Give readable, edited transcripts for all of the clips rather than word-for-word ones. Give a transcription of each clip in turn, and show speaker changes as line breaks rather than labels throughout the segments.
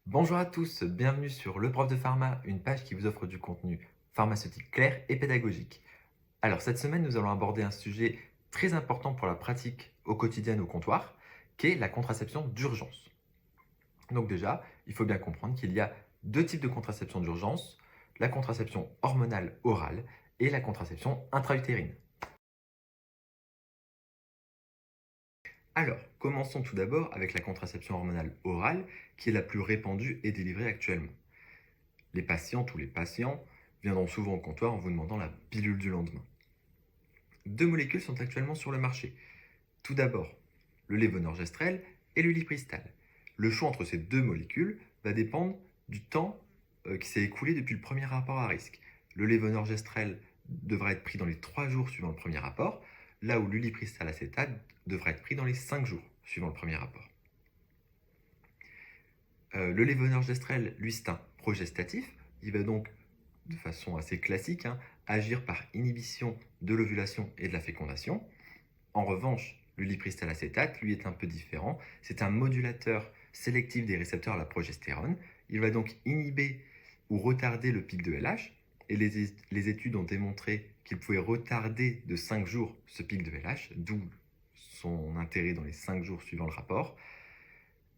Bonjour à tous, bienvenue sur Le Prof de Pharma, une page qui vous offre du contenu pharmaceutique clair et pédagogique. Alors cette semaine, nous allons aborder un sujet très important pour la pratique au quotidien au comptoir, qui est la contraception d'urgence. Donc déjà, il faut bien comprendre qu'il y a deux types de contraception d'urgence, la contraception hormonale orale et la contraception intra-utérine. Alors, commençons tout d'abord avec la contraception hormonale orale, qui est la plus répandue et délivrée actuellement. Les patientes ou les patients viendront souvent au comptoir en vous demandant la pilule du lendemain. Deux molécules sont actuellement sur le marché. Tout d'abord, le lévonorgestrel et le lipristal. Le choix entre ces deux molécules va dépendre du temps qui s'est écoulé depuis le premier rapport à risque. Le lévonorgestrel devra être pris dans les 3 jours suivant le premier rapport, là où l'ulipristal acétate devra être pris dans les 5 jours suivant le premier rapport. Le lévonorgestrel, lui, c'est un progestatif. Il va donc, de façon assez classique, agir par inhibition de l'ovulation et de la fécondation. En revanche, le lipristal acétate, lui, est un peu différent. C'est un modulateur sélectif des récepteurs à la progestérone. Il va donc inhiber ou retarder le pic de LH. Et les études ont démontré qu'il pouvait retarder de 5 jours ce pic de LH, d'où son intérêt dans les 5 jours suivant le rapport.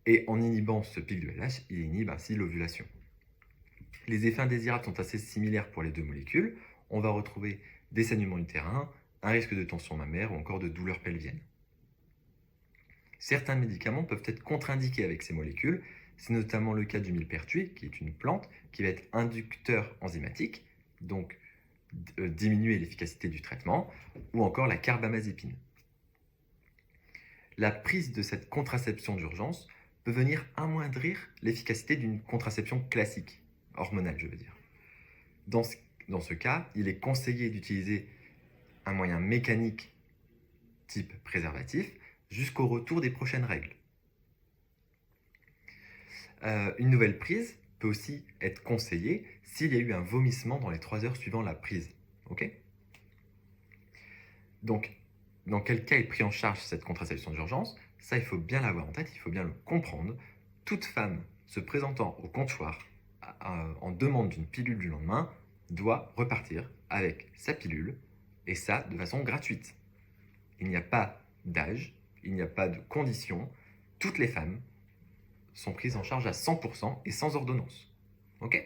Et en inhibant ce pic de LH, il inhibe ainsi l'ovulation. Les effets indésirables sont assez similaires pour les deux molécules. On va retrouver des saignements utérins, un risque de tension mammaire ou encore de douleurs pelviennes. Certains médicaments peuvent être contre-indiqués avec ces molécules. C'est notamment le cas du millepertuis, qui est une plante qui va être inducteur enzymatique, donc diminuer l'efficacité du traitement, ou encore la carbamazépine. La prise de cette contraception d'urgence peut venir amoindrir l'efficacité d'une contraception classique, hormonale je veux dire. Dans ce cas, il est conseillé d'utiliser un moyen mécanique type préservatif jusqu'au retour des prochaines règles. Une nouvelle prise peut aussi être conseillée s'il y a eu un vomissement dans les 3 heures suivant la prise. Ok ? Donc, dans quel cas est pris en charge cette contraception d'urgence? Ça, il faut bien l'avoir en tête, il faut bien le comprendre. Toute femme se présentant au comptoir en demande d'une pilule du lendemain doit repartir avec sa pilule, et ça de façon gratuite. Il n'y a pas d'âge, il n'y a pas de conditions. Toutes les femmes sont prises en charge à 100% et sans ordonnance. Ok?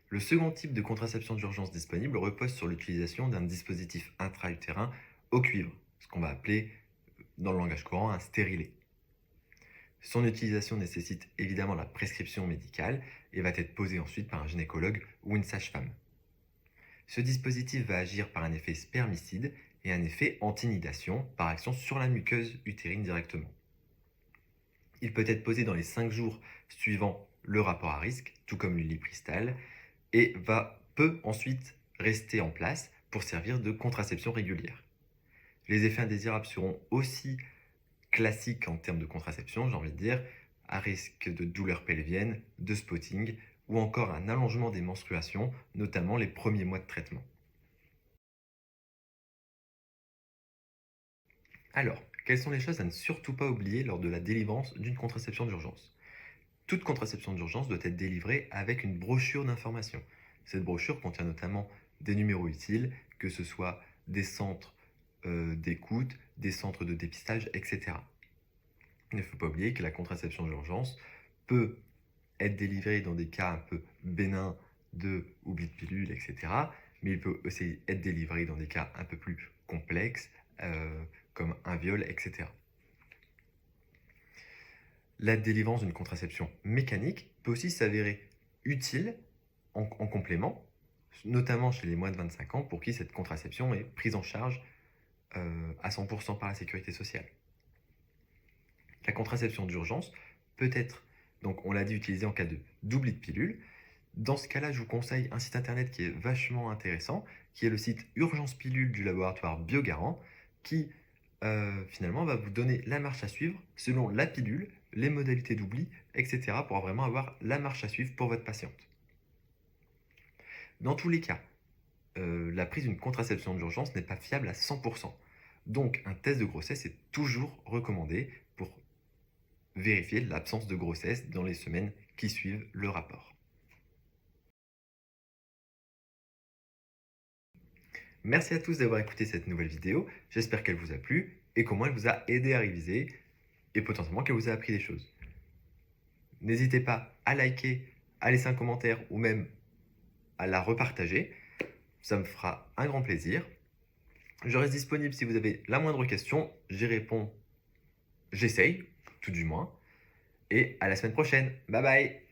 Le second type de contraception d'urgence disponible repose sur l'utilisation d'un dispositif intra-utérin au cuivre, ce qu'on va appeler dans le langage courant un stérilet. Son utilisation nécessite évidemment la prescription médicale et va être posée ensuite par un gynécologue ou une sage-femme. Ce dispositif va agir par un effet spermicide et un effet anti-nidation par action sur la muqueuse utérine directement. Il peut être posé dans les 5 jours suivant le rapport à risque, tout comme le lipristal, et peut ensuite rester en place pour servir de contraception régulière. Les effets indésirables seront aussi classiques en termes de contraception, j'ai envie de dire, à risque de douleurs pelviennes, de spotting ou encore un allongement des menstruations, notamment les premiers mois de traitement. Alors, quelles sont les choses à ne surtout pas oublier lors de la délivrance d'une contraception d'urgence? Toute contraception d'urgence doit être délivrée avec une brochure d'information. Cette brochure contient notamment des numéros utiles, que ce soit des centres d'écoute, des centres de dépistage, etc. Il ne faut pas oublier que la contraception d'urgence peut être délivrée dans des cas un peu bénins de oubli de pilule, etc. Mais il peut aussi être délivré dans des cas un peu plus complexes, comme un viol, etc. La délivrance d'une contraception mécanique peut aussi s'avérer utile en complément, notamment chez les moins de 25 ans pour qui cette contraception est prise en charge à 100% par la sécurité sociale. La contraception d'urgence peut être, donc on l'a dit, utilisée en cas d'oubli de pilule. Dans ce cas-là, je vous conseille un site internet qui est vachement intéressant, qui est le site Urgence Pilule du laboratoire Biogarant, qui finalement va vous donner la marche à suivre selon la pilule, les modalités d'oubli, etc. pour vraiment avoir la marche à suivre pour votre patiente. Dans tous les cas, la prise d'une contraception d'urgence n'est pas fiable à 100%. Donc un test de grossesse est toujours recommandé pour vérifier l'absence de grossesse dans les semaines qui suivent le rapport. Merci à tous d'avoir écouté cette nouvelle vidéo, j'espère qu'elle vous a plu et qu'au moins elle vous a aidé à réviser et potentiellement qu'elle vous a appris des choses. N'hésitez pas à liker, à laisser un commentaire ou même à la repartager, ça me fera un grand plaisir. Je reste disponible si vous avez la moindre question, j'y réponds, j'essaye, tout du moins. Et à la semaine prochaine, bye bye!